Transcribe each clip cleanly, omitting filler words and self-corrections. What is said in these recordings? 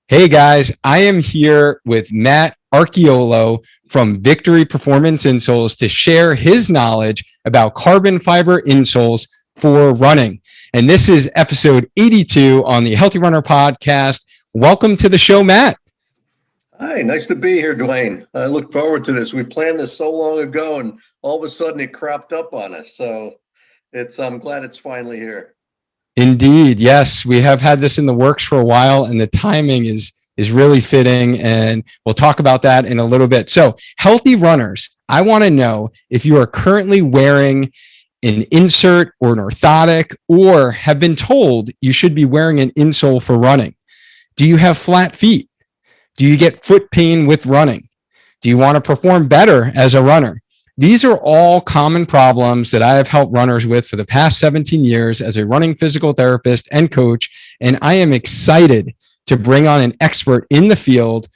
Hey guys, I am here with Matt Arciuolo from VKTRY Performance Insoles to share his knowledge about carbon fiber insoles for running. And this is episode 82 on the Healthy Runner podcast. Welcome to the show, Matt. Hi, nice to be here, Dwayne. I look forward to this. We planned this so long ago, and all of a sudden it cropped up on us. So I'm glad it's finally here. Indeed, yes, we have had this in the works for a while, and the timing is really fitting, and we'll talk about that in a little bit. So, healthy runners, I want to know if you are currently wearing an insert or an orthotic, or have been told you should be wearing an insole for running. Do you have flat feet? Do you get foot pain with running? Do you want to perform better as a runner? These are all common problems that I have helped runners with for the past 17 years as a running physical therapist and coach. And I am excited to bring on an expert in the field,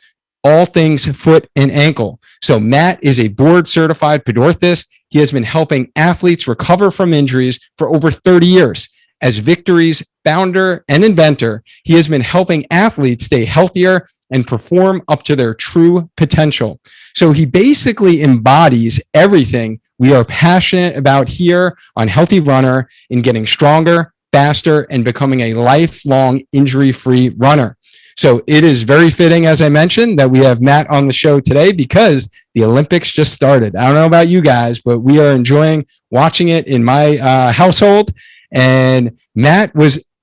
all things foot and ankle. So Matt is a board certified pedorthist. He has been helping athletes recover from injuries for over 30 years. As VKTRY's founder and inventor, he has been helping athletes stay healthier and perform up to their true potential. So he basically embodies everything we are passionate about here on Healthy Runner in getting stronger, faster, and becoming a lifelong injury-free runner. So it is very fitting, as I mentioned, that we have Matt on the show today because the Olympics just started. I don't know about you guys, but we are enjoying watching it in my household. And Matt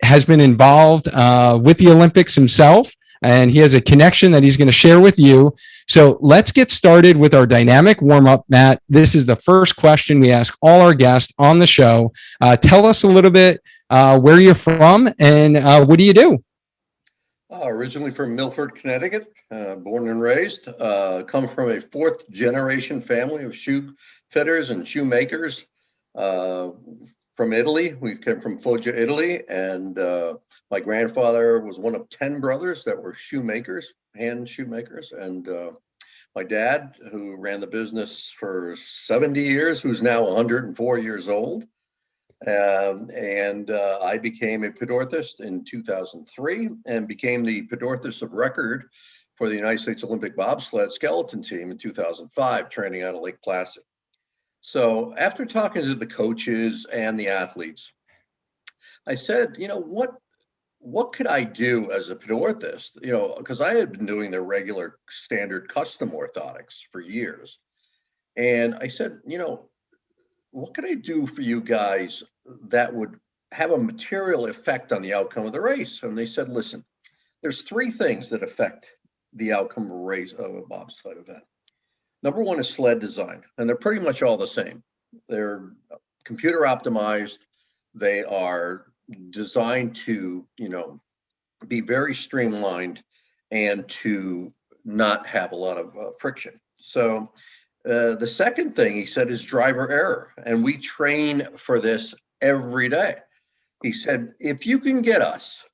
has been involved with the Olympics himself, and he has a connection that he's going to share with you. So let's get started with our dynamic warm-up, Matt. This is the first question we ask all our guests on the show. Tell us a little bit where you're from and what do you do? Originally from Milford, Connecticut, born and raised. Come from a fourth generation family of shoe fitters and shoemakers. From Italy. We came from Foggia, Italy, and my grandfather was one of 10 brothers that were shoemakers, hand shoemakers, and my dad, who ran the business for 70 years, who's now 104 years old. I became a pedorthist in 2003 and became the pedorthist of record for the United States Olympic bobsled skeleton team in 2005, training out of Lake Placid. So after talking to the coaches and the athletes, I said, what could I do as a pedorthist? Because I had been doing the regular standard custom orthotics for years. And I said, what could I do for you guys that would have a material effect on the outcome of the race? And they said, listen, there's three things that affect the outcome of a race of a bobsled event. Number one is sled design, and they're pretty much all the same. They're computer optimized. They are designed to, be very streamlined and to not have a lot of friction. So the second thing he said is driver error, and we train for this every day. He said, if you can get us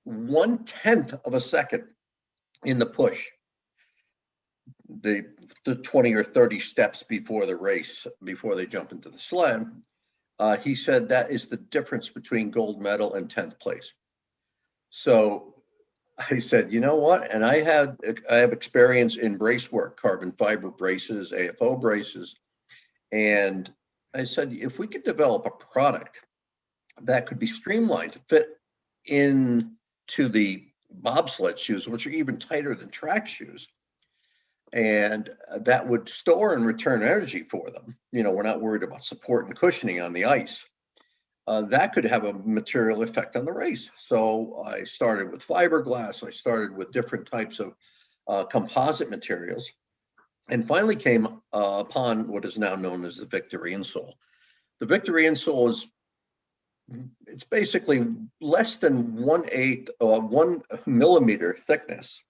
1/10 of a second in the push, the 20 or 30 steps before the race, before they jump into the sled, he said that is the difference between gold medal and 10th place. So I said, you know what? And I have experience in brace work, carbon fiber braces, AFO braces. And I said, if we could develop a product that could be streamlined to fit into the bobsled shoes, which are even tighter than track shoes, and that would store and return energy for them. We're not worried about support and cushioning on the ice. That could have a material effect on the race. So I started with fiberglass. I started with different types of composite materials, and finally came upon what is now known as the VKTRY insole. The VKTRY insole it's basically less than 1/8 or 1 millimeter thickness.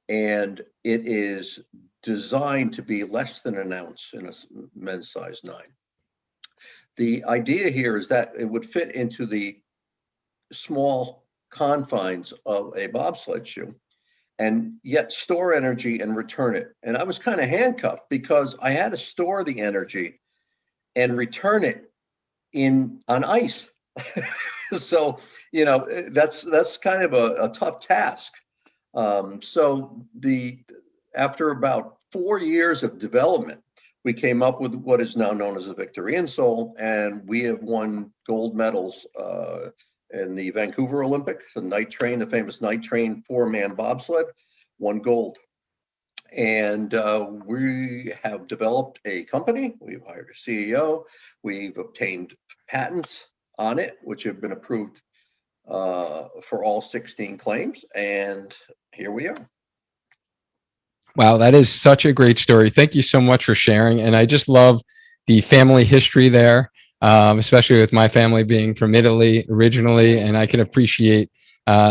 And it is designed to be less than an ounce in a men's size 9. The idea here is that it would fit into the small confines of a bobsled shoe and yet store energy and return it. And I was kind of handcuffed because I had to store the energy and return it on ice. So, that's kind of a tough task. So after about 4 years of development, we came up with what is now known as the VKTRY insole, and we have won gold medals in the Vancouver Olympics, the famous night train 4-man bobsled, won gold. And we have developed a company. We've hired a CEO. We've obtained patents on it, which have been approved for all 16 claims. And here we are. Wow, that is such a great story. Thank you so much for sharing. And I just love the family history there, especially with my family being from Italy originally. And I can appreciate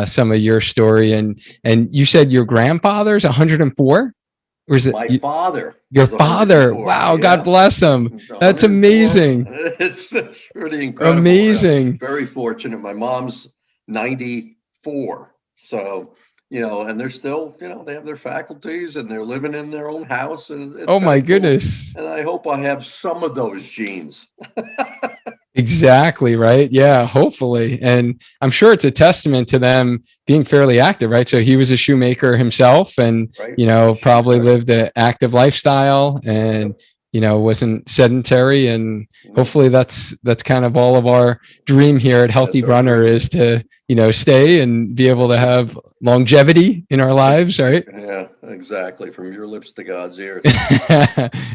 some of your story. And you said your grandfather's 104? Or is it my father? Your father? Wow, yeah. God bless him. That's amazing. It's pretty incredible. Amazing. Very fortunate. My mom's 94. So, and they're still, they have their faculties and they're living in their own house. And it's oh my cool. goodness. And I hope I have some of those genes. Exactly. Right. Yeah, hopefully. And I'm sure it's a testament to them being fairly active, right? So he was a shoemaker himself and, right. Probably lived an active lifestyle and, wasn't sedentary. And hopefully that's kind of all of our dream here at Healthy Runner is to, stay and be able to have longevity in our lives. Right. Yeah, exactly. From your lips to God's ears.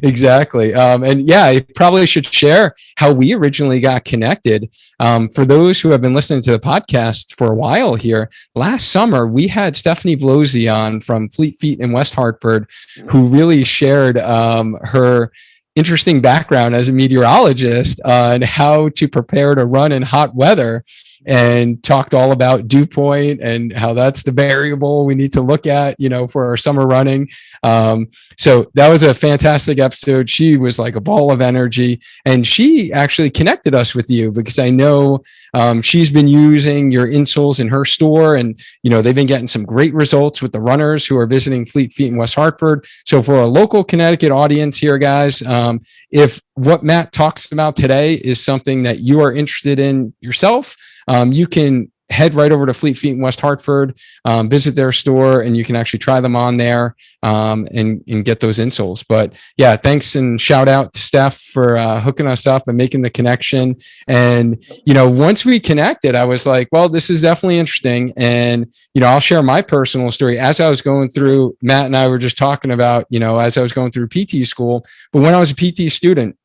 Exactly. And yeah, I probably should share how we originally got connected. For those who have been listening to the podcast for a while here, last summer, we had Stephanie Blosey on from Fleet Feet in West Hartford, who really shared her interesting background as a meteorologist on how to prepare to run in hot weather, and talked all about dew point and how that's the variable we need to look at, for our summer running. So that was a fantastic episode. She was like a ball of energy, and she actually connected us with you because I know she's been using your insoles in her store, and they've been getting some great results with the runners who are visiting Fleet Feet in West Hartford. So for a local Connecticut audience here, guys, if what Matt talks about today is something that you are interested in yourself, you can head right over to Fleet Feet in West Hartford, visit their store, and you can actually try them on there and get those insoles. But yeah, thanks and shout out to Steph for hooking us up and making the connection. And, once we connected, I was like, well, this is definitely interesting. And, I'll share my personal story. As I was going through, Matt and I were just talking about, as I was going through PT school, but when I was a PT student,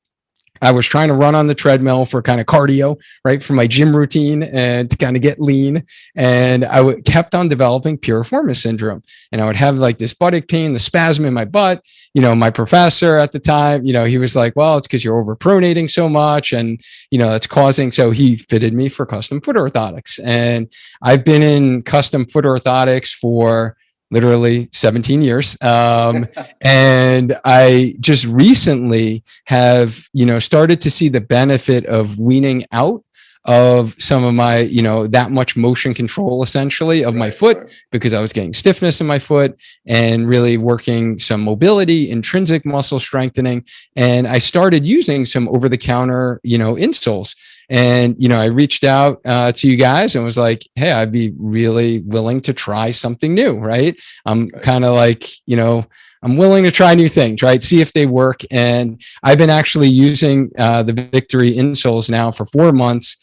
I was trying to run on the treadmill for kind of cardio, right, for my gym routine and to kind of get lean. And I kept on developing piriformis syndrome. And I would have like this buttock pain, the spasm in my butt. My professor at the time, he was like, well, it's because you're overpronating so much. And, that's causing. So he fitted me for custom foot orthotics. And I've been in custom foot orthotics for literally 17 years. And I just recently have, started to see the benefit of weaning out of some of my, that much motion control essentially of my foot, because I was getting stiffness in my foot and really working some mobility, intrinsic muscle strengthening. And I started using some over-the-counter, insoles. And, I reached out to you guys and was like, hey, I'd be really willing to try something new, right? I'm kind of like, I'm willing to try new things, right? See if they work. And I've been actually using the VKTRY insoles now for 4 months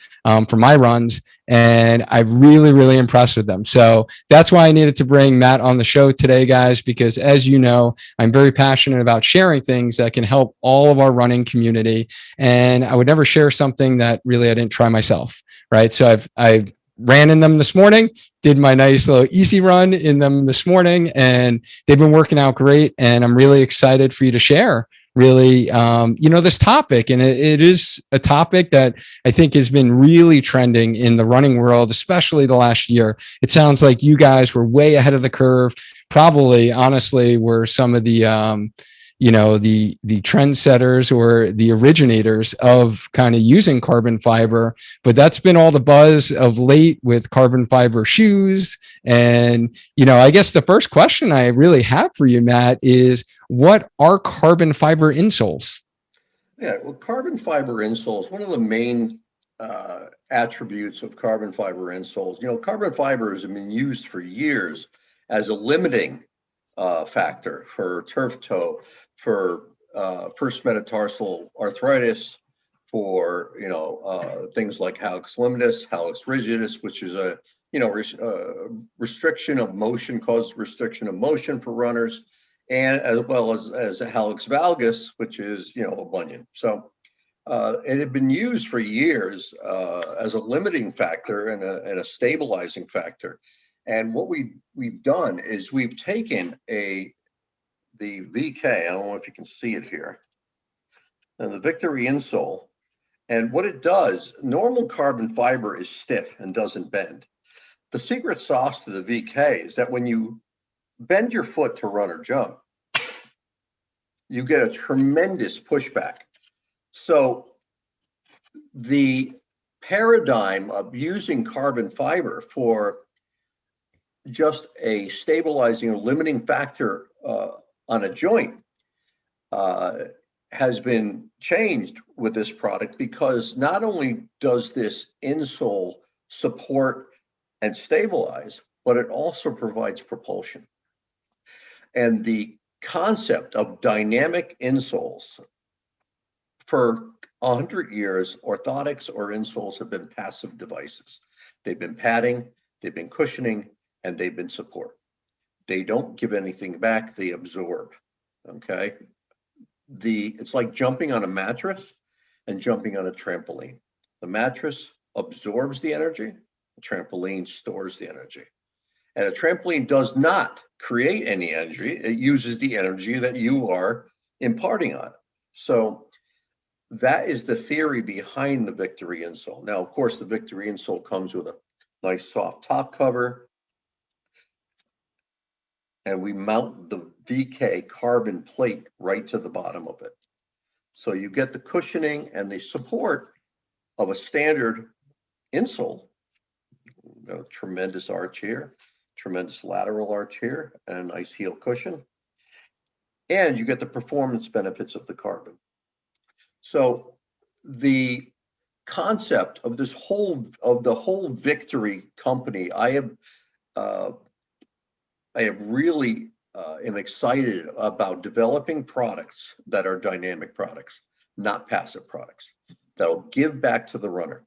for my runs. And I'm really, really impressed with them. So that's why I needed to bring Matt on the show today, guys, because as you know, I'm very passionate about sharing things that can help all of our running community. And I would never share something that really I didn't try myself, right? So I've ran in them this morning, did my nice little easy run in them this morning, and they've been working out great. And I'm really excited for you to share really, this topic. And it is a topic that I think has been really trending in the running world, especially the last year. It sounds like you guys were way ahead of the curve. Probably, honestly, were some of the, the trendsetters or the originators of kind of using carbon fiber. But that's been all the buzz of late with carbon fiber shoes. And, I guess the first question I really have for you, Matt, is what are carbon fiber insoles? Yeah, well, carbon fiber insoles, one of the main attributes of carbon fiber insoles, carbon fibers have been used for years as a limiting factor for turf toe, for first metatarsal arthritis, for things like hallux limitus, hallux rigidus, which is a restriction of motion, causes restriction of motion for runners, and as well as a hallux valgus, which is a bunion. So it had been used for years as a limiting factor and a stabilizing factor. And what we've done is we've taken the VK, I don't know if you can see it here, and the VKTRY insole. And what it does, normal carbon fiber is stiff and doesn't bend. The secret sauce to the VK is that when you bend your foot to run or jump, you get a tremendous pushback. So the paradigm of using carbon fiber for just a stabilizing or limiting factor on a joint has been changed with this product, because not only does this insole support and stabilize, but it also provides propulsion. And the concept of dynamic insoles, for 100 years, orthotics or insoles have been passive devices. They've been padding, they've been cushioning, and they've been support. They don't give anything back, they absorb, okay? It's like jumping on a mattress and jumping on a trampoline. The mattress absorbs the energy, the trampoline stores the energy. And a trampoline does not create any energy, it uses the energy that you are imparting on it. So that is the theory behind the VKTRY insole. Now, of course, the VKTRY insole comes with a nice soft top cover, and we mount the VK carbon plate right to the bottom of it. So you get the cushioning and the support of a standard insole. Got a tremendous arch here, tremendous lateral arch here, and a nice heel cushion. And you get the performance benefits of the carbon. So the concept of the whole VKTRY company, I really am excited about developing products that are dynamic products, not passive products, that'll give back to the runner.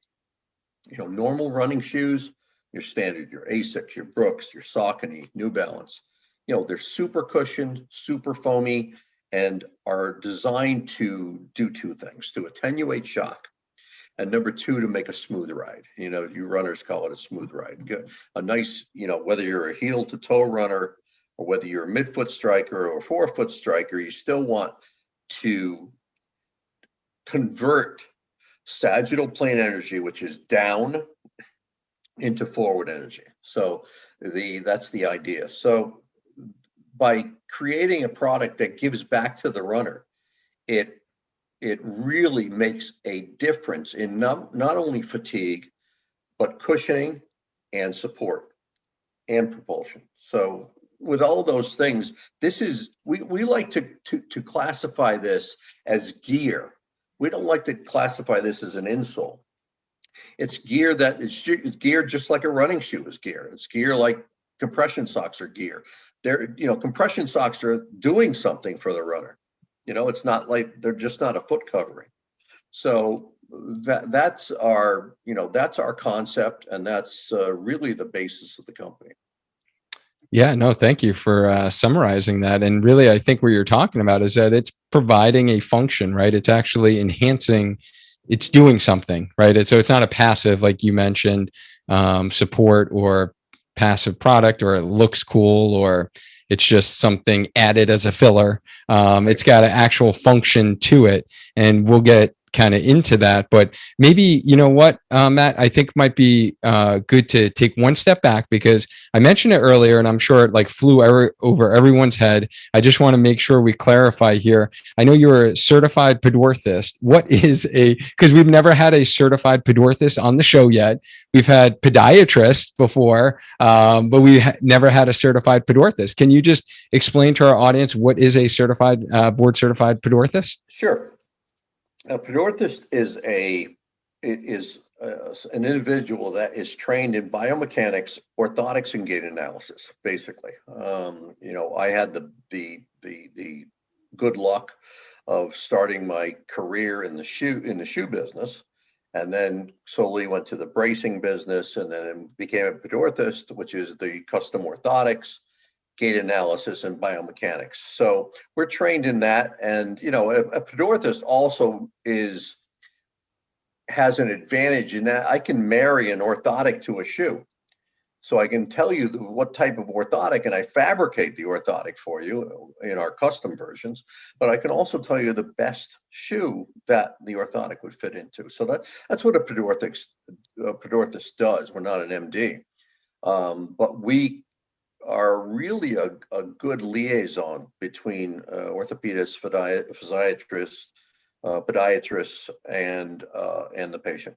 Normal running shoes, your standard, your Asics, your Brooks, your Saucony, New Balance, they're super cushioned, super foamy, and are designed to do two things: to attenuate shock, and number two, to make a smooth ride. You runners call it a smooth ride. A nice, whether you're a heel to toe runner or whether you're a midfoot striker or a forefoot striker, you still want to convert sagittal plane energy, which is down, into forward energy. So that's the idea. So by creating a product that gives back to the runner, it really makes a difference in not only fatigue, but cushioning and support and propulsion. So with all those things, we like to classify this as gear. We don't like to classify this as an insole. It's gear that is geared just like a running shoe is gear. It's gear like compression socks are gear. Compression socks are doing something for the runner. It's not like they're just not a foot covering. So that's our concept, and that's really the basis of the company. Yeah, no, thank you for summarizing that. And really, I think what you're talking about is that it's providing a function, right? It's actually enhancing, it's doing something, right? So it's not a passive, like you mentioned, support or passive product, or it looks cool, or it's just something added as a filler. It's got an actual function to it, and we'll get kind of into that. But maybe, Matt, I think might be good to take one step back, because I mentioned it earlier and I'm sure it like flew over everyone's head. I just want to make sure we clarify here. I know you're a certified pedorthist. What is because we've never had a certified pedorthist on the show yet. We've had podiatrists before, but we never had a certified pedorthist. Can you just explain to our audience what is a certified, board certified pedorthist? Sure. A pedorthist is an individual that is trained in biomechanics, orthotics, and gait analysis. Basically, I had the good luck of starting my career in the shoe business, and then slowly went to the bracing business, and then became a pedorthist, which is the custom orthotics, gait analysis, and biomechanics. So we're trained in that, and a pedorthist also has an advantage in that I can marry an orthotic to a shoe. So I can tell you what type of orthotic, and I fabricate the orthotic for you in our custom versions, but I can also tell you the best shoe that the orthotic would fit into. So that's what a pedorthist does. We're not an MD, but we are really a good liaison between orthopedists, podiatrists, and the patient.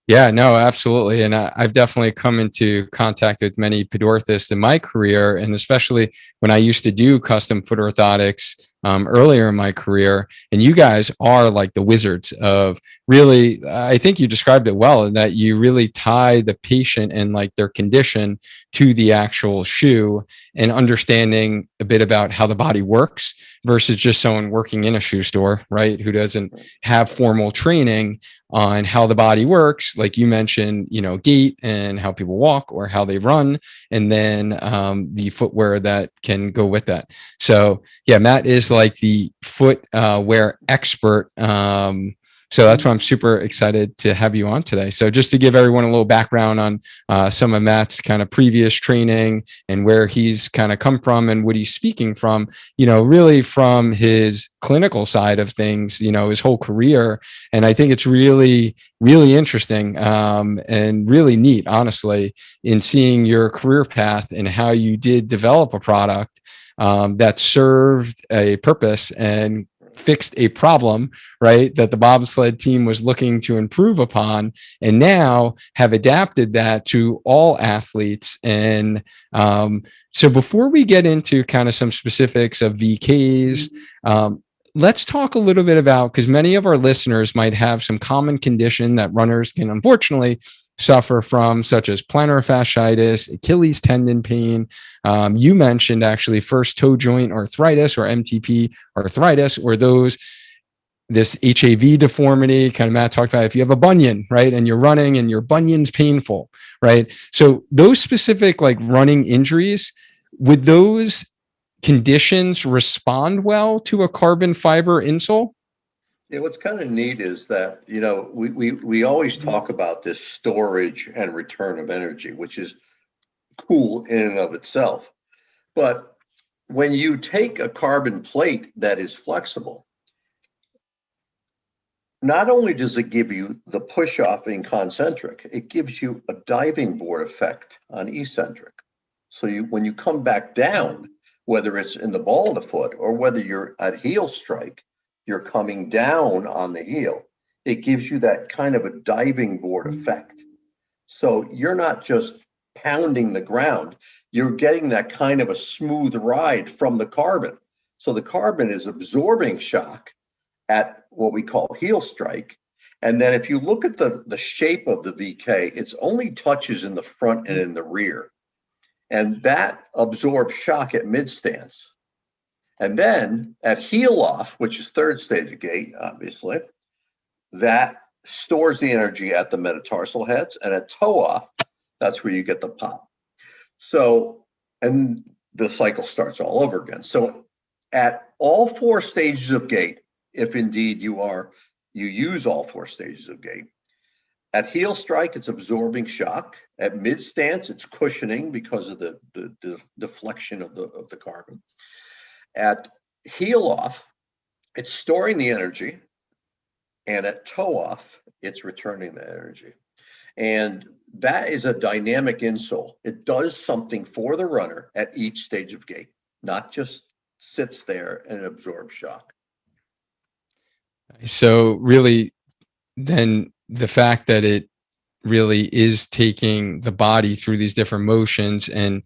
Yeah, no, absolutely. And I've definitely come into contact with many pedorthists in my career, and especially when I used to do custom foot orthotics earlier in my career. And you guys are like the wizards of really, I think you described it well, in that you really tie the patient and like their condition to the actual shoe, and understanding a bit about how the body works versus just someone working in a shoe store, right? Who doesn't have formal training on how the body works. Like you mentioned, gait and how people walk or how they run, and then the footwear that can go with that. So yeah, Matt is like the footwear expert. So that's why I'm super excited to have you on today. So just to give everyone a little background on some of Matt's kind of previous training and where he's kind of come from and what he's speaking from, really from his clinical side of things, his whole career. And I think it's really, really interesting and really neat, honestly, in seeing your career path and how you did develop a product that served a purpose and fixed a problem, right, that the bobsled team was looking to improve upon, and now have adapted that to all athletes. And so before we get into kind of some specifics of VKs, let's talk a little bit about, because many of our listeners might have some common condition that runners can unfortunately suffer from, such as plantar fasciitis, Achilles tendon pain. You mentioned actually first toe joint arthritis or MTP arthritis, or this HAV deformity, kind of Matt talked about, if you have a bunion, right, and you're running and your bunion's painful, right? So those specific like running injuries, would those conditions respond well to a carbon fiber insole? Yeah, what's kind of neat is that, we always talk about this storage and return of energy, which is cool in and of itself. But when you take a carbon plate that is flexible, not only does it give you the push off in concentric, it gives you a diving board effect on eccentric. So when you come back down, whether it's in the ball of the foot or whether you're at heel strike, you're coming down on the heel. It gives you that kind of a diving board effect. So you're not just pounding the ground, you're getting that kind of a smooth ride from the carbon. So the carbon is absorbing shock at what we call heel strike. And then if you look at the shape of the VK, it's only touches in the front and in the rear. And that absorbs shock at mid stance. And then at heel off, which is third stage of gait, obviously, that stores the energy at the metatarsal heads. And at toe off, that's where you get the pop. So, and the cycle starts all over again. So at all four stages of gait, if indeed you use all four stages of gait, at heel strike, it's absorbing shock. At mid stance, it's cushioning because of the deflection of the carbon. At heel off, it's storing the energy, and at toe off, it's returning the energy. And that is a dynamic insole. It does something for the runner at each stage of gait, not just sits there and absorbs shock. So really, then the fact that it really is taking the body through these different motions, and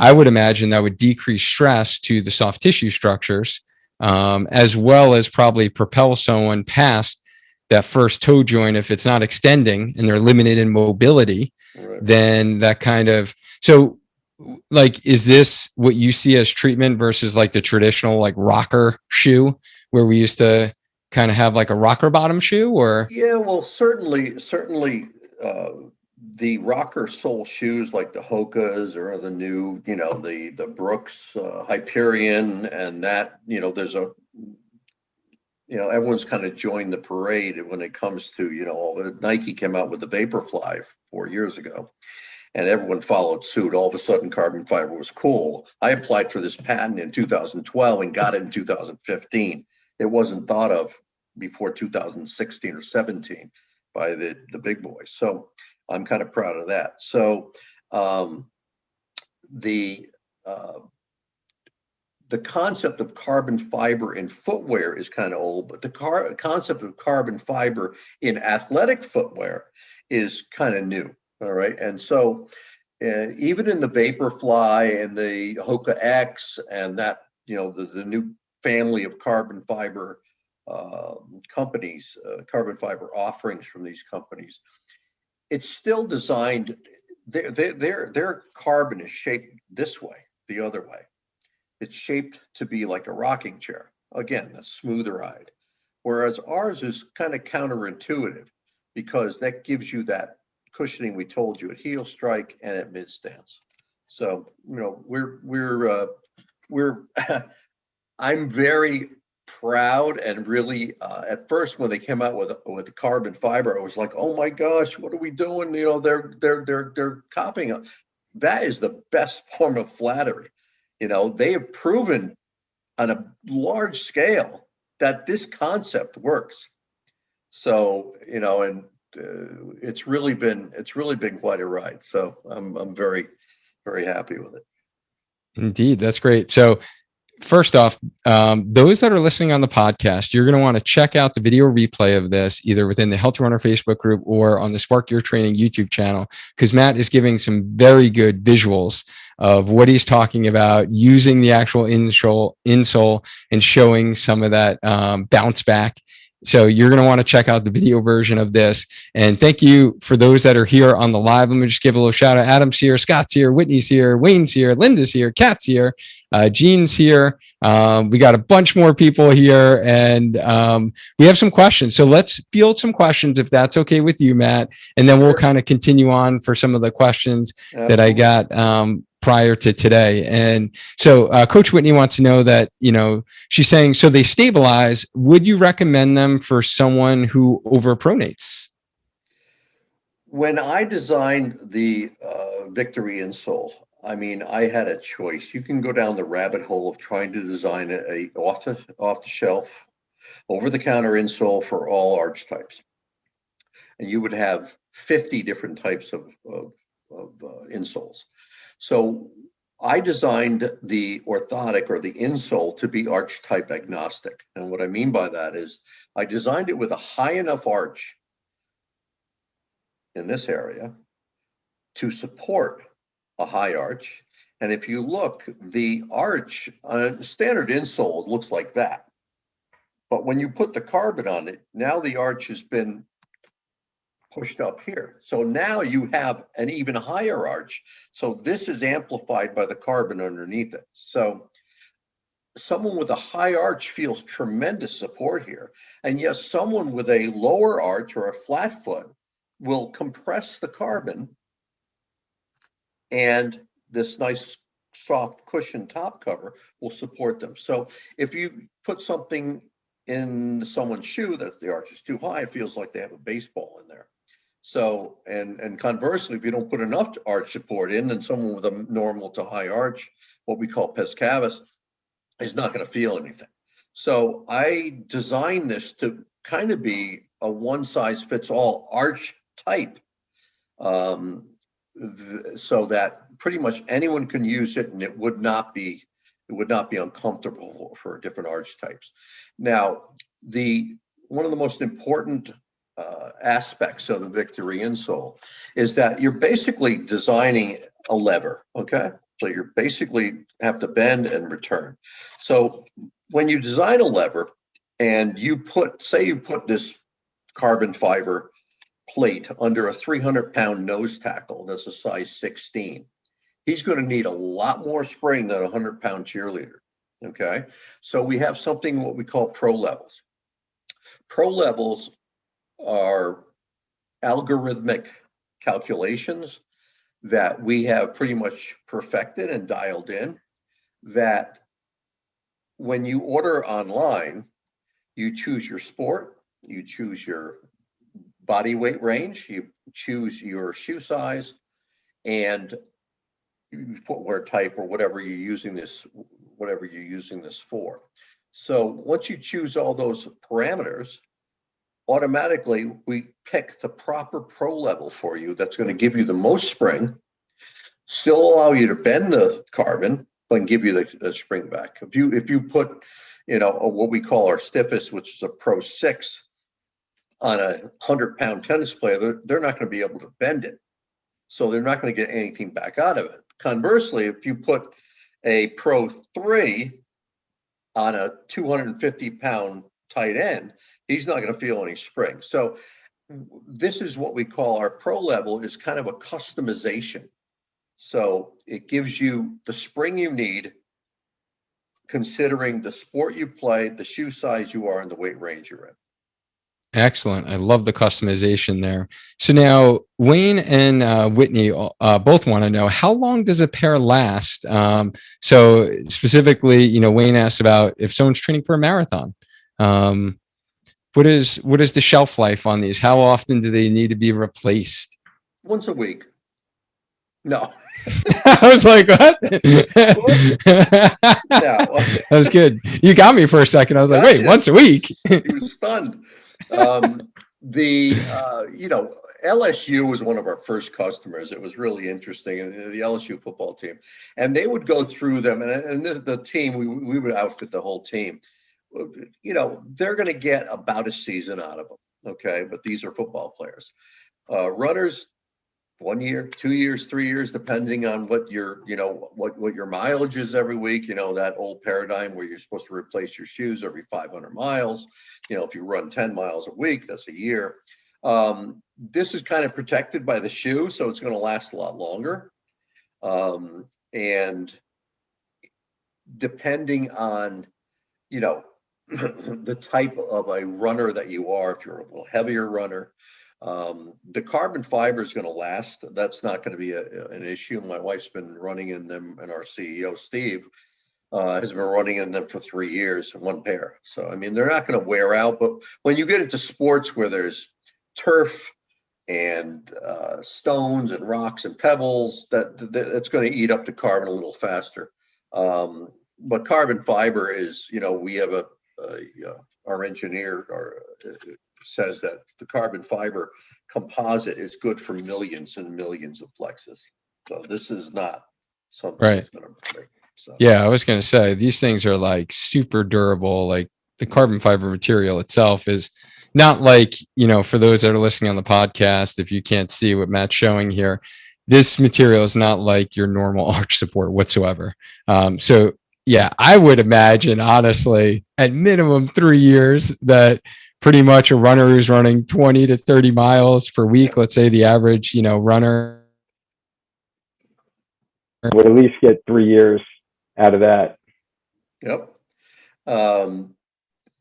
I would imagine that would decrease stress to the soft tissue structures, as well as probably propel someone past that first toe joint, if it's not extending and they're limited in mobility, Right. then that kind of, so like, is this what you see as treatment versus like the traditional like rocker shoe where we used to kind of have like a rocker bottom shoe? Or Yeah, well, certainly, the rocker sole shoes like the Hokas or the new, the Brooks, Hyperion, and that, there's a, everyone's kind of joined the parade when it comes to, Nike came out with the Vaporfly 4 years ago, and everyone followed suit. All of a sudden, carbon fiber was cool. I applied for this patent in 2012 and got it in 2015. It wasn't thought of before 2016 or 17 by the big boys. So I'm kind of proud of that. So the concept of carbon fiber in footwear is kind of old, but the concept of carbon fiber in athletic footwear is kind of new. All right. And so even in the Vaporfly and the Hoka X and that, the new family of carbon fiber companies, carbon fiber offerings from these companies, it's still designed, their carbon is shaped this way, the other way. It's shaped to be like a rocking chair. Again, a smoother ride. Whereas ours is kind of counterintuitive because that gives you that cushioning we told you at heel strike and at mid stance. So, we're I'm very proud and really at first when they came out with the carbon fiber, I was like, oh my gosh, what are we doing? They're copying us. That is the best form of flattery. They have proven on a large scale that this concept works. So, and it's really been quite a ride. So I'm very, very happy with it. indeed, that's great. So first off, those that are listening on the podcast, you're going to want to check out the video replay of this either within the Healthy Runner Facebook group or on the Spark Your Training YouTube channel, because Matt is giving some very good visuals of what he's talking about using the actual insole and showing some of that bounce back. So you're going to want to check out the video version of this. And thank you for those that are here on the live. Let me just give a little shout out. Adam's here, Scott's here, Whitney's here, Wayne's here, Linda's here, Kat's here, Jean's here. We got a bunch more people here, and we have some questions. So let's field some questions if that's okay with you, Matt. And then we'll kind of continue on for some of the questions that I got prior to today. And so Coach Whitney wants to know that, she's saying, so they stabilize. Would you recommend them for someone who overpronates? When I designed the VKTRY insole, I mean, I had a choice. You can go down the rabbit hole of trying to design a off the shelf, over the counter insole for all arch types, and you would have 50 different types of insoles. So I designed the orthotic or the insole to be arch type agnostic, and what I mean by that is I designed it with a high enough arch in this area to support a high arch. And if you look, the arch on a standard insole looks like that. But when you put the carbon on it, now the arch has been pushed up here. So now you have an even higher arch. So this is amplified by the carbon underneath it. So someone with a high arch feels tremendous support here. And yes, someone with a lower arch or a flat foot will compress the carbon, and this nice soft cushion top cover will support them. So if you put something in someone's shoe that the arch is too high, it feels like they have a baseball in there. So, and conversely, if you don't put enough arch support in, then someone with a normal to high arch, what we call pes cavus, is not going to feel anything. So I designed this to kind of be a one size fits all arch type, so that pretty much anyone can use it, and it would not be uncomfortable for different arch types. Now, one of the most important aspects of the VKTRY insole is that you're basically designing a lever. Okay, so you're basically have to bend and return. So when you design a lever and you put this carbon fiber plate under a 300-pound nose tackle that's a size 16. He's going to need a lot more spring than a 100-pound cheerleader. Okay, so we have something what we call pro levels. Pro levels are algorithmic calculations that we have pretty much perfected and dialed in, that when you order online, you choose your sport, you choose your body weight range, you choose your shoe size and footwear type, or whatever you're using this for. So once you choose all those parameters, automatically we pick the proper pro level for you that's going to give you the most spring, still allow you to bend the carbon, but give you the spring back. If you put, what we call our stiffest, which is a Pro 6, on a 100-pound tennis player, they're not going to be able to bend it. So they're not going to get anything back out of it. Conversely, if you put a Pro 3 on a 250-pound tight end, he's not going to feel any spring. So this is what we call our pro level, is kind of a customization. So it gives you the spring you need, considering the sport you play, the shoe size you are, and the weight range you're in. Excellent. I love the customization there. So now Wayne and Whitney both want to know, how long does a pair last? So specifically, Wayne asked about if someone's training for a marathon. What is the shelf life on these? How often do they need to be replaced? Once a week. No. I was like, what? That was good. You got me for a second. I was like, wait, once a week? He was stunned. LSU was one of our first customers. It was really interesting, and the LSU football team, and they would go through them, and the team, we would outfit the whole team. They're going to get about a season out of them. Okay, but these are football players. Runners, 1 year, 2 years, 3 years, depending on what your mileage is every week. That old paradigm where you're supposed to replace your shoes every 500 miles. If you run 10 miles a week, that's a year. This is kind of protected by the shoe, so it's going to last a lot longer. And depending on, the type of a runner that you are, if you're a little heavier runner, the carbon fiber is going to last. That's not going to be an issue. My wife's been running in them, and our CEO, Steve, has been running in them for 3 years, one pair. So, they're not going to wear out. But when you get into sports where there's turf and stones and rocks and pebbles, it's going to eat up the carbon a little faster. But carbon fiber is, we have our engineer says that the carbon fiber composite is good for millions and millions of flexes. So this is not something that's going to break. So. Yeah, I was going to say, these things are like super durable. Like the carbon fiber material itself is not like, for those that are listening on the podcast, if you can't see what Matt's showing here, this material is not like your normal arch support whatsoever. So yeah, I would imagine, honestly, at minimum 3 years, that pretty much a runner who's running 20 to 30 miles per week, let's say the average, runner would at least get 3 years out of that. Yep.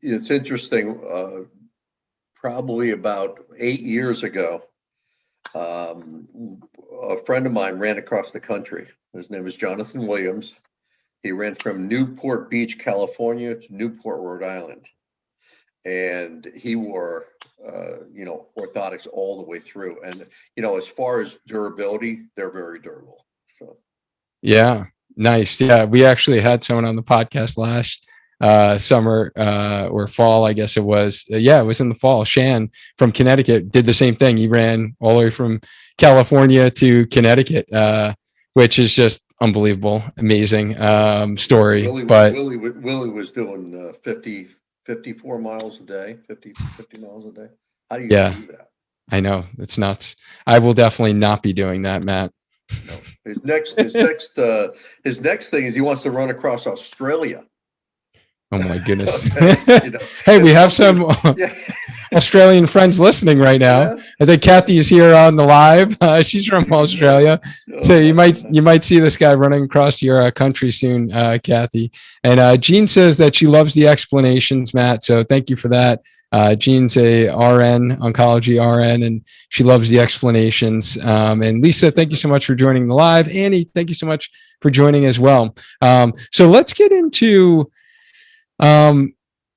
It's interesting. Probably about 8 years ago, a friend of mine ran across the country. His name is Jonathan Williams. He ran from Newport Beach, California to Newport, Rhode Island. And he wore, orthotics all the way through. And, as far as durability, they're very durable. So. Yeah, nice. Yeah, we actually had someone on the podcast last summer or fall, I guess it was. It was in the fall. Shan from Connecticut did the same thing. He ran all the way from California to Connecticut, which is just unbelievable, amazing story. Willie was doing 54 miles a day, 50 miles a day. How do you do that? I know, it's nuts. I will definitely not be doing that, Matt. No. His next thing is he wants to run across Australia. Oh my goodness. Hey, we have some. Australian friends listening right now. Yeah. I think Kathy is here on the live. She's from Australia. Oh, So you my might see this guy running across your country soon, Kathy. And Jean says that she loves the explanations, Matt. So thank you for that. Jean's a RN, oncology RN, and she loves the explanations. And Lisa, thank you so much for joining the live. Annie, thank you so much for joining as well. So let's get into.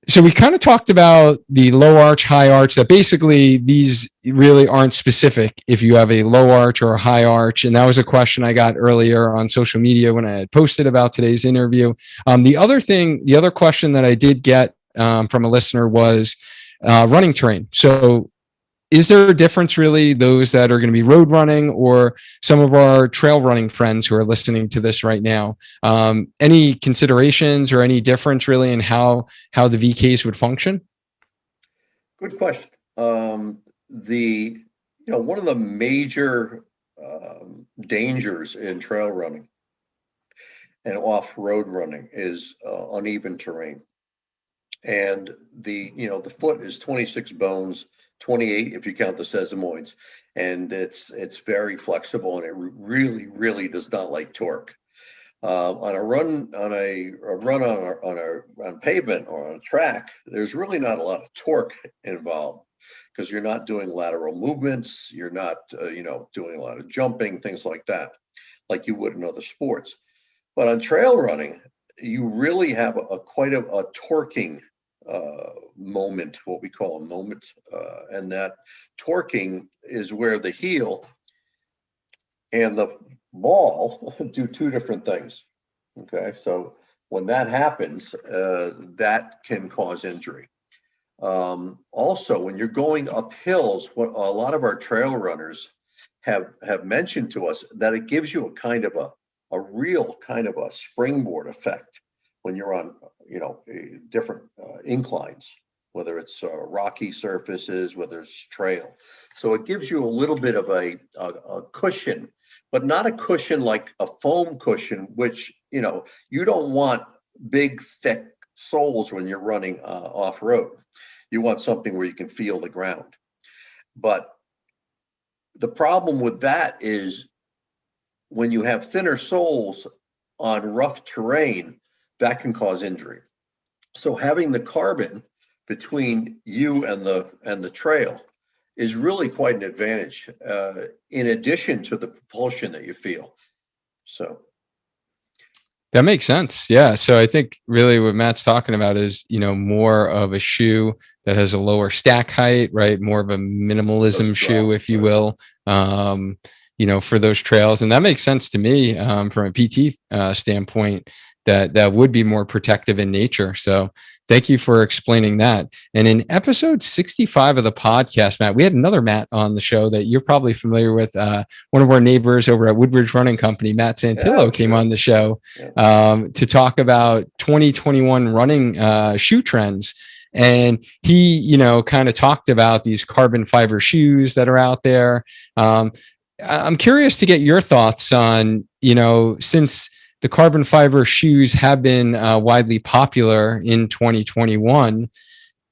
So we kind of talked about the low arch, high arch, that basically these really aren't specific if you have a low arch or a high arch. And that was a question I got earlier on social media when I had posted about today's interview. The other question that I did get from a listener was running terrain. So is there a difference really, those that are going to be road running or some of our trail running friends who are listening to this right now? Any considerations or any difference really in how the VKs would function? Good question. One of the major dangers in trail running and off-road running is uneven terrain. And the foot is 26 bones, 28 if you count the sesamoids, and it's very flexible, and it really does not like torque. On a run on pavement or on a track, there's really not a lot of torque involved because you're not doing lateral movements, you're not doing a lot of jumping, things like that, like you would in other sports. But on trail running, you really have quite a torquing moment, what we call a moment, and that torquing is where the heel and the ball do two different things. Okay, so when that happens, that can cause injury. Also, when you're going up hills, what a lot of our trail runners have mentioned to us, that it gives you a real kind of a springboard effect when you're on different inclines, whether it's rocky surfaces, whether it's trail. So it gives you a little bit of a cushion, but not a cushion like a foam cushion, which you don't want big thick soles when you're running off-road. You want something where you can feel the ground. But the problem with that is when you have thinner soles on rough terrain, that can cause injury. So having the carbon between you and the trail is really quite an advantage, in addition to the propulsion that you feel. So that makes sense. Yeah. So I think really what Matt's talking about is, more of a shoe that has a lower stack height, right? More of a minimalism shoe, if you will, for those trails. And that makes sense to me from a PT standpoint, that would be more protective in nature. So thank you for explaining that. And in episode 65 of the podcast, Matt, we had another Matt on the show that you're probably familiar with. One of our neighbors over at Woodbridge Running Company, Matt Santillo, came on the show to talk about 2021 running shoe trends. And he, kind of talked about these carbon fiber shoes that are out there. I'm curious to get your thoughts on, since the carbon fiber shoes have been widely popular in 2021.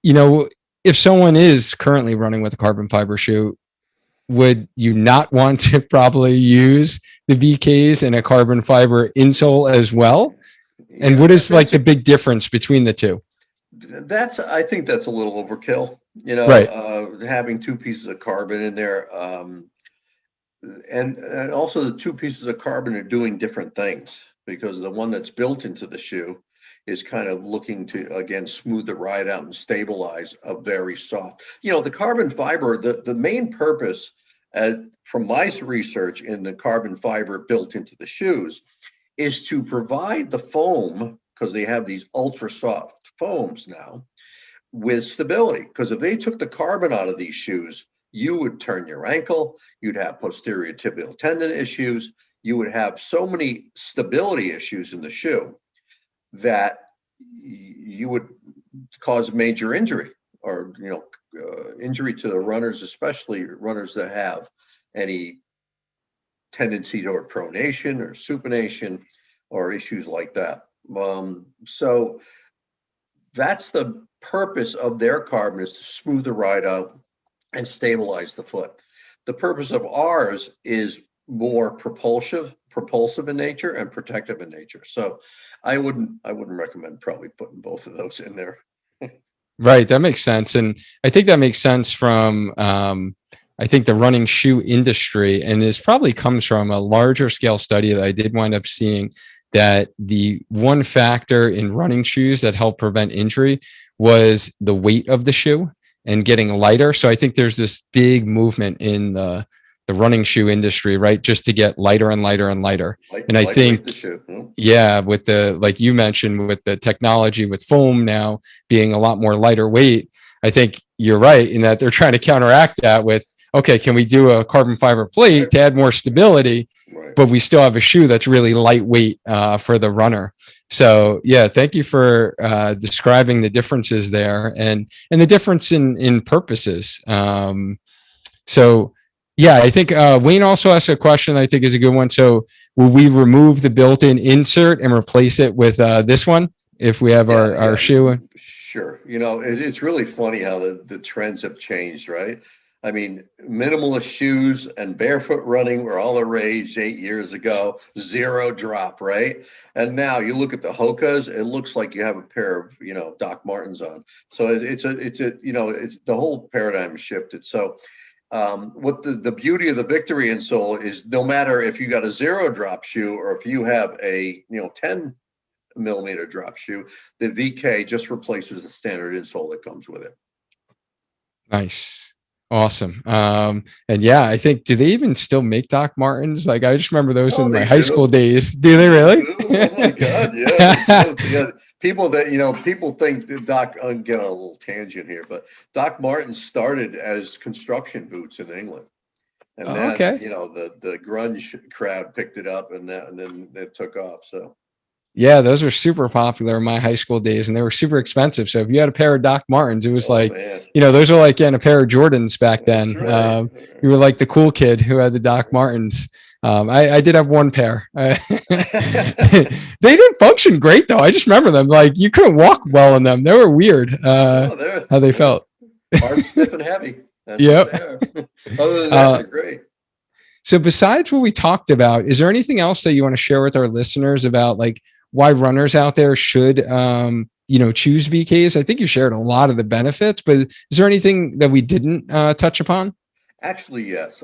If someone is currently running with a carbon fiber shoe, would you not want to probably use the VKs and a carbon fiber insole as well? And what is like the big difference between the two? I think that's a little overkill, right. Having two pieces of carbon in there. And also the two pieces of carbon are doing different things, because the one that's built into the shoe is kind of looking to, again, smooth the ride out and stabilize a very soft. The carbon fiber, the main purpose, from my research in the carbon fiber built into the shoes, is to provide the foam, because they have these ultra soft foams now, with stability. Because if they took the carbon out of these shoes, you would turn your ankle, you'd have posterior tibial tendon issues, you would have so many stability issues in the shoe that you would cause major injury, or injury to the runners, especially runners that have any tendency toward pronation or supination or issues like that. So that's the purpose of their carbon, is to smooth the ride out and stabilize the foot. The purpose of ours is more propulsive in nature and protective in nature. So I wouldn't recommend probably putting both of those in there. Right. That makes sense. And I think that makes sense from, I think the running shoe industry, and this probably comes from a larger scale study that I did wind up seeing, that the one factor in running shoes that helped prevent injury was the weight of the shoe and getting lighter. So I think there's this big movement in the running shoe industry, right? Just to get lighter and lighter and lighter. And I think, the shoe. yeah, with the, like you mentioned, with the technology with foam now being a lot more lighter weight, I think you're right in that they're trying to counteract that with, okay, can we do a carbon fiber plate to add more stability, Right. but we still have a shoe that's really lightweight for the runner. So yeah, thank you for describing the differences there and the difference in purposes. So yeah, I think Wayne also asked a question I think is a good one. So will we remove the built-in insert and replace it with this one if we have our shoe? Sure. You know, it's really funny how the trends have changed, right? I mean, minimalist shoes and barefoot running were all the rage 8 years ago, zero drop, right? And now you look at the Hokas, it looks like you have a pair of, you know, Doc Martens on. So it's the whole paradigm has shifted. So what the beauty of the VKTRY insole is, no matter if you got a zero drop shoe or if you have a 10 millimeter drop shoe, the VK just replaces the standard insole that comes with it. Nice. Awesome. And yeah, I think, do they even still make Doc Martens? Like, I just remember those in my high school days. Do they really? Oh my God. Yeah. Yeah. People think that Doc, I'm getting on a little tangent here, but Doc Martens started as construction boots in England. And then, okay. The grunge crowd picked it up and then it took off. So. Yeah, those were super popular in my high school days, and they were super expensive. So if you had a pair of Doc Martens, it was Man. Those were like getting a pair of Jordans back then. Right. You were like the cool kid who had the Doc Martens. I did have one pair. They didn't function great though. I just remember them like you couldn't walk well in them. They were weird how they felt. Hard, stiff, and heavy. Yep. Other than that, they're great. So besides what we talked about, is there anything else that you want to share with our listeners about like why runners out there should, choose VKs? I think you shared a lot of the benefits, but is there anything that we didn't touch upon? Actually, yes.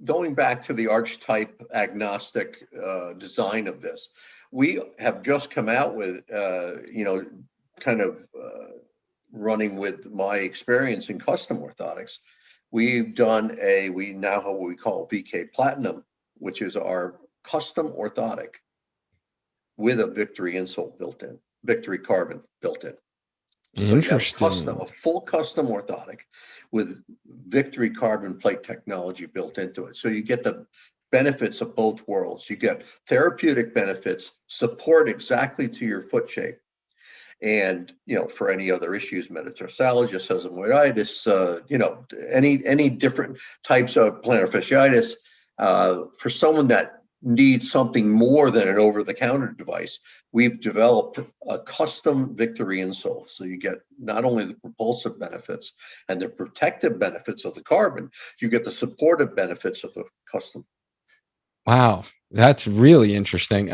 Going back to the archetype agnostic design of this, we have just come out with, running with my experience in custom orthotics. We now have what we call VK Platinum, which is our custom orthotic with a VKTRY insole built in, VKTRY carbon built in. Interesting. So a full custom orthotic with VKTRY carbon plate technology built into it. So you get the benefits of both worlds. You get therapeutic benefits, support exactly to your foot shape. And, for any other issues, metatarsalgia, sesamoiditis, any different types of plantar fasciitis, for someone that needs something more than an over-the-counter device, we've developed a custom VKTRY insole. So you get not only the propulsive benefits and the protective benefits of the carbon, you get the supportive benefits of the custom. Wow, that's really interesting.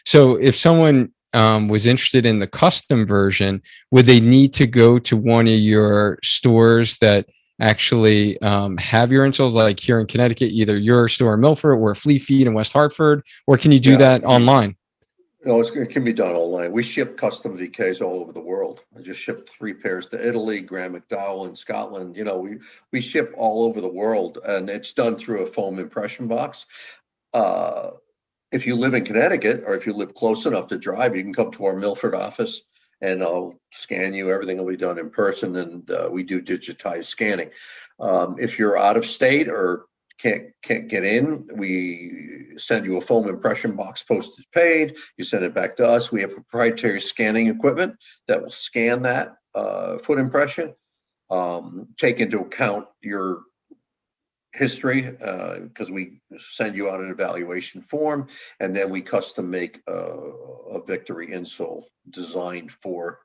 So if someone was interested in the custom version, would they need to go to one of your stores that actually have your insoles, like here in Connecticut, either your store in Milford or Fleet Feet in West Hartford, or can you do that online? No, it can be done online. We ship custom VKs all over the world. I just shipped 3 pairs to Italy, Graham McDowell in Scotland. We ship all over the world, and it's done through a foam impression box. If you live in Connecticut, or if you live close enough to drive, you can come to our Milford office and I'll scan you. Everything will be done in person, and we do digitized scanning. If you're out of state or can't get in, we send you a foam impression box, postage paid. You send it back to us. We have proprietary scanning equipment that will scan that foot impression, take into account your history, because we send you out an evaluation form, and then we custom make a VKTRY insole designed for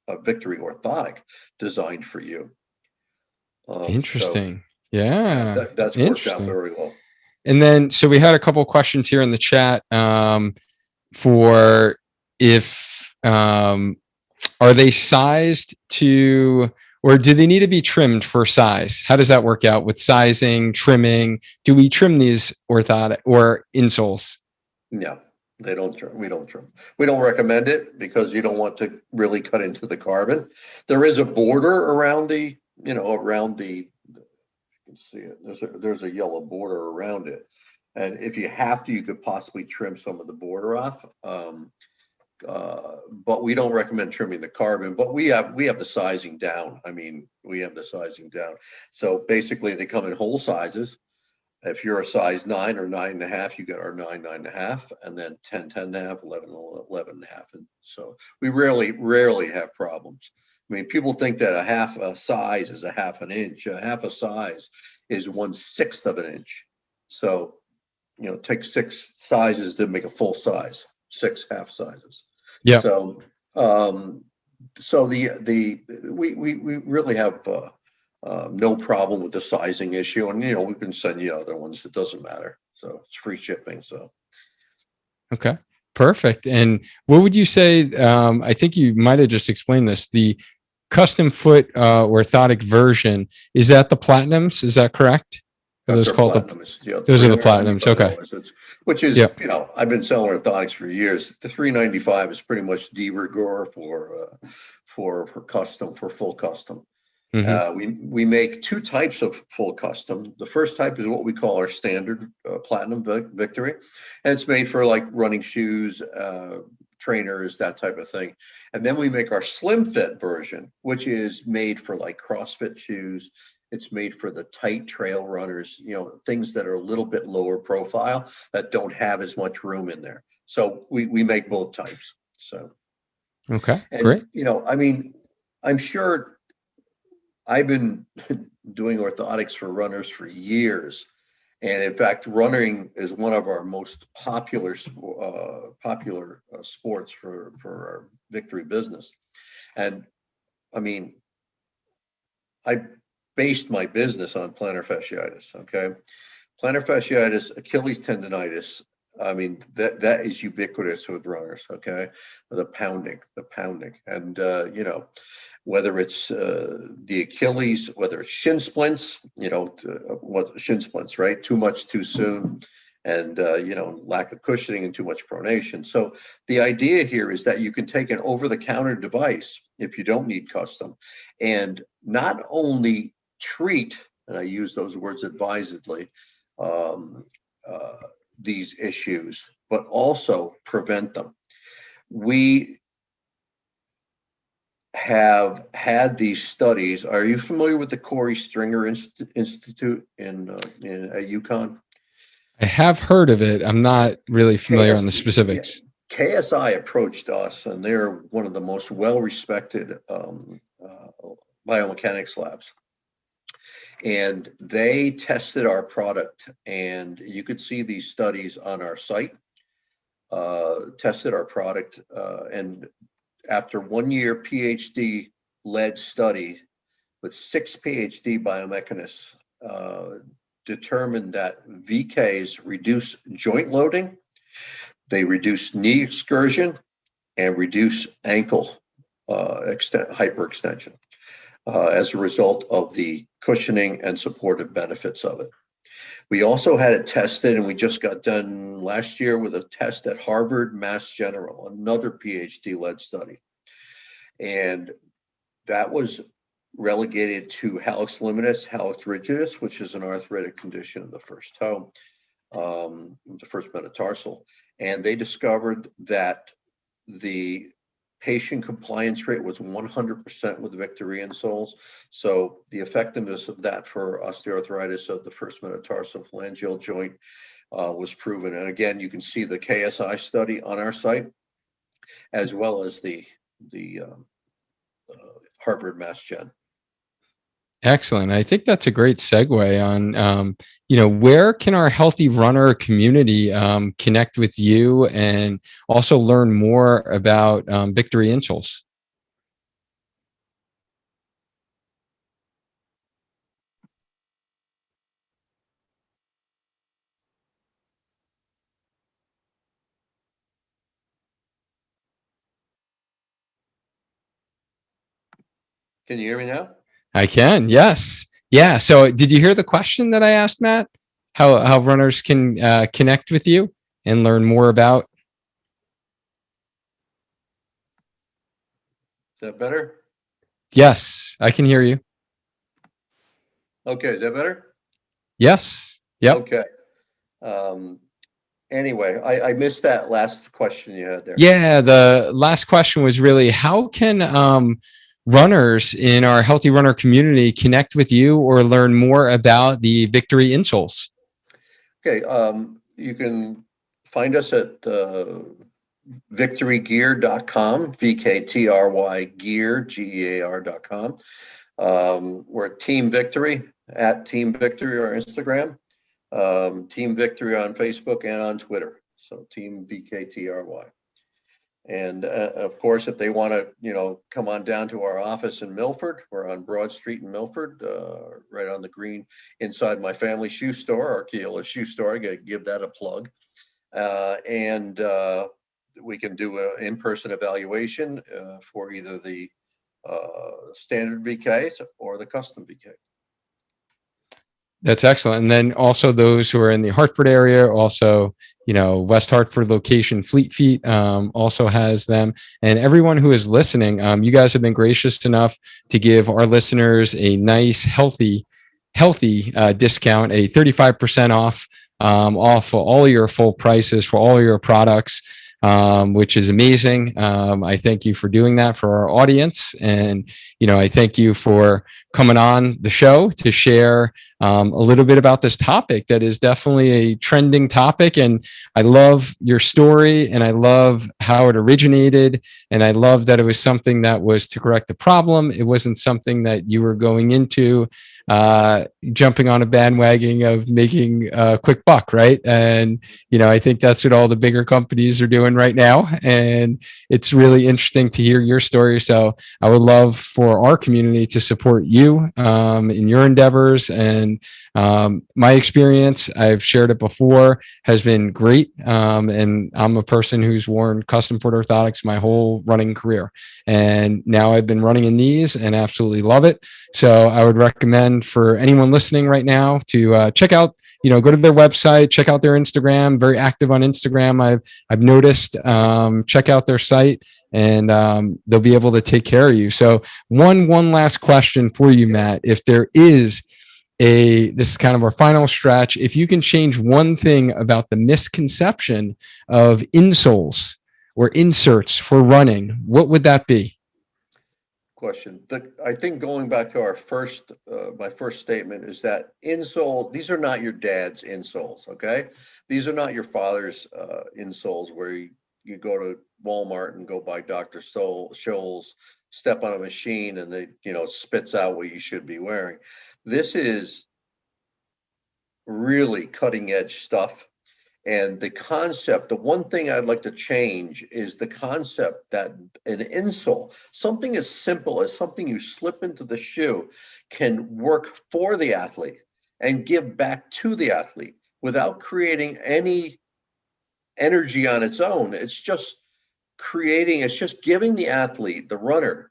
a VKTRY orthotic designed for you. Interesting. Yeah, Yeah. that's worked out Interesting. very well. And then, so we had a couple questions here in the chat for if are they sized to, or do they need to be trimmed for size? How does that work out with sizing, trimming? Do we trim these orthotic or insoles? No, they don't trim. We don't trim. We don't recommend it because you don't want to really cut into the carbon. There is a border around the, around the, you can see it. There's a yellow border around it. And if you have to, you could possibly trim some of the border off. But we don't recommend trimming the carbon, but we have the sizing down. I mean, we have the sizing down. So basically they come in whole sizes. If you're a size 9 or 9.5, you get our 9, 9.5, and then 10, 10.5, 11, 11.5. And so we rarely have problems. I mean, people think that a half a size is a half an inch. A half a size is 1/6 of an inch. So, take 6 sizes to make a full size, 6 half sizes. Yeah. So, we really have no problem with the sizing issue, and we can send you other ones. It doesn't matter. So it's free shipping. So. Okay. Perfect. And what would you say? I think you might have just explained this. The custom foot orthotic version, is that the platinums? Is that correct? Are those called those are the platinums. Okay. Which is, I've been selling orthotics for years. The $395 is pretty much de rigueur for custom, for full custom. We make 2 types of full custom. The first type is what we call our standard platinum VKTRY, and it's made for like running shoes, trainers, that type of thing. And then we make our slim fit version, which is made for like CrossFit shoes. It's made for the tight trail runners, things that are a little bit lower profile that don't have as much room in there. So we make both types. So, okay, and, great. I mean, I'm sure I've been doing orthotics for runners for years. And in fact, running is one of our most popular sports for our VKTRY business. And I mean, I based my business on plantar fasciitis. Okay, plantar fasciitis, Achilles tendonitis. I mean, that is ubiquitous with runners. Okay, the pounding, and whether it's the Achilles, whether it's shin splints, what shin splints, right? Too much too soon, and lack of cushioning and too much pronation. So the idea here is that you can take an over-the-counter device if you don't need custom, and not only treat, and I use those words advisedly, these issues, but also prevent them. We have had these studies. Are you familiar with the Corey Stringer Institute in UConn? I have heard of it. I'm not really familiar on the specifics. KSI approached us, and they're one of the most well-respected biomechanics labs. And they tested our product, and you could see these studies on our site, tested our product, and after 1 year PhD-led study with 6 PhD biomechanists, determined that VKs reduce joint loading, they reduce knee excursion, and reduce ankle hyperextension as a result of the cushioning and supportive benefits of it. We also had it tested, and we just got done last year with a test at Harvard Mass General, another PhD-led study. And that was relegated to hallux limitus, hallux rigidus, which is an arthritic condition of the first toe, the first metatarsal. And they discovered that the patient compliance rate was 100% with VKTRY insoles. So the effectiveness of that for osteoarthritis of the first metatarsal phalangeal joint was proven. And again, you can see the KSI study on our site, as well as the Harvard Mass Gen. Excellent. I think that's a great segue on, where can our healthy runner community connect with you and also learn more about VKTRY Insoles? Can you hear me now? I can. Yes. Yeah. So, did you hear the question that I asked, Matt? How runners can connect with you and learn more about? Is that better? Yes, I can hear you. Okay, is that better? Yes. Yep. Okay. Um, anyway, I missed that last question you had there. Yeah. The last question was really, how can runners in our healthy runner community connect with you or learn more about the VKTRY Insoles? Okay, you can find us at VKTRYgear.com, VKTRY gear, GEAR.com. We're at Team VKTRY, at Team VKTRY on Instagram, Team VKTRY on Facebook and on Twitter. So Team VKTRY. And of course, if they want to, come on down to our office in Milford, we're on Broad Street in Milford, right on the green inside my family shoe store, Arciuolo shoe store. I got to give that a plug. And we can do an in-person evaluation for either the standard VKs or the custom VK. That's excellent. And then also those who are in the Hartford area, also, West Hartford location, Fleet Feet also has them. And everyone who is listening, you guys have been gracious enough to give our listeners a nice, healthy discount, a 35% off all your full prices for all your products. Which is amazing. I thank you for doing that for our audience. And, I thank you for coming on the show to share a little bit about this topic that is definitely a trending topic. And I love your story and I love how it originated. And I love that it was something that was to correct the problem. It wasn't something that you were going into jumping on a bandwagon of making a quick buck, right? And I think that's what all the bigger companies are doing right now, and it's really interesting to hear your story. So I would love for our community to support you in your endeavors, and my experience, I've shared it before, has been great. And I'm a person who's worn custom foot orthotics my whole running career, and now I've been running in these and absolutely love it. So I would recommend for anyone listening right now to check out, go to their website, check out their Instagram. Very active on Instagram, I've noticed. Check out their site, and they'll be able to take care of you. So one last question for you, Matt. If there is this is kind of our final stretch. If you can change one thing about the misconception of insoles or inserts for running, what would that be? Question. I think going back to our my first statement is that these are not your dad's insoles, okay? These are not your father's insoles where you go to Walmart and go buy Dr. Scholl's, step on a machine and they, spits out what you should be wearing. This is really cutting edge stuff. And the concept, the one thing I'd like to change is the concept that an insole, something as simple as something you slip into the shoe, can work for the athlete and give back to the athlete without creating any energy on its own. It's just giving the athlete, the runner,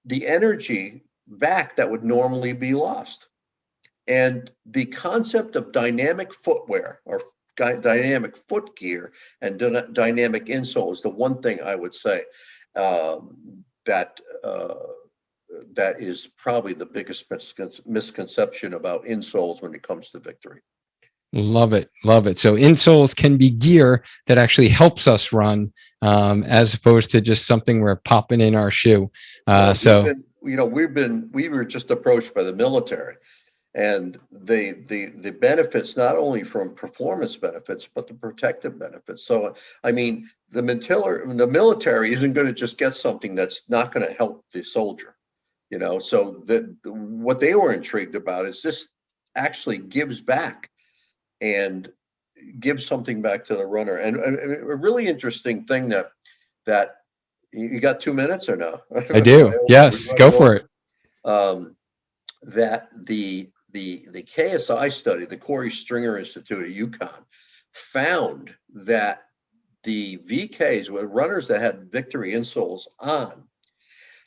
the energy back that would normally be lost. And the concept of dynamic footwear or dynamic foot gear and dynamic insole is the one thing I would say that is probably the biggest misconception about insoles when it comes to VKTRY. Love it. Love it. So insoles can be gear that actually helps us run, as opposed to just something we're popping in our shoe. We were just approached by the military, and the benefits, not only from performance benefits, but the protective benefits. So, I mean, the military isn't going to just get something that's not going to help the soldier. So what they were intrigued about is this actually gives back and gives something back to the runner. And a really interesting thing that you got 2 minutes or no? I do. Yes, go for it. That the KSI study, the Corey Stringer Institute at UConn, found that the VKs, with runners that had VKTRY insoles on,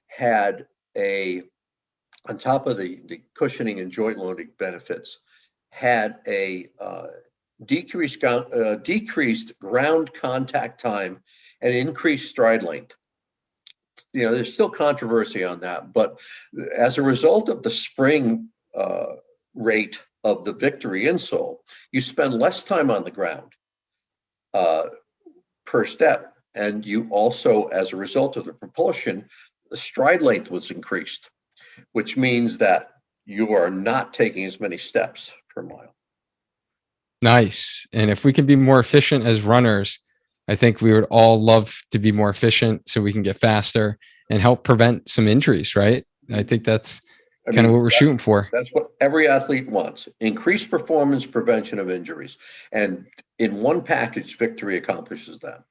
had on top of the cushioning and joint loading benefits, had a decreased ground contact time and increased stride length. There's still controversy on that, but as a result of the spring rate of the VKTRY insole, you spend less time on the ground per step. And you also, as a result of the propulsion, the stride length was increased, which means that you are not taking as many steps per mile. Nice. And if we can be more efficient as runners, I think we would all love to be more efficient so we can get faster and help prevent some injuries, right? I think that's kind of what we're shooting for. That's what every athlete wants: increased performance, prevention of injuries. And in one package, VKTRY accomplishes that.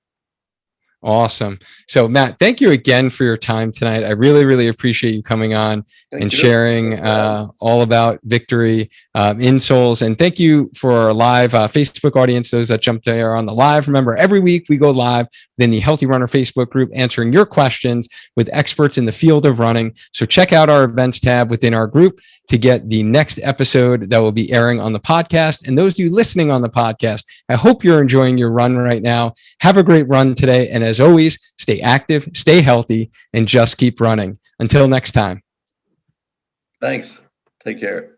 Awesome. So Matt, thank you again for your time tonight. I really, really appreciate you coming on and sharing all about VKTRY, insoles. And thank you for our live Facebook audience, those that jumped there on the live. Remember, every week we go live within the Healthy Runner Facebook group, answering your questions with experts in the field of running. So check out our events tab within our group to get the next episode that will be airing on the podcast. And those of you listening on the podcast, I hope you're enjoying your run right now. Have a great run today. And as always, stay active, stay healthy, and just keep running. Until next time. Thanks. Take care.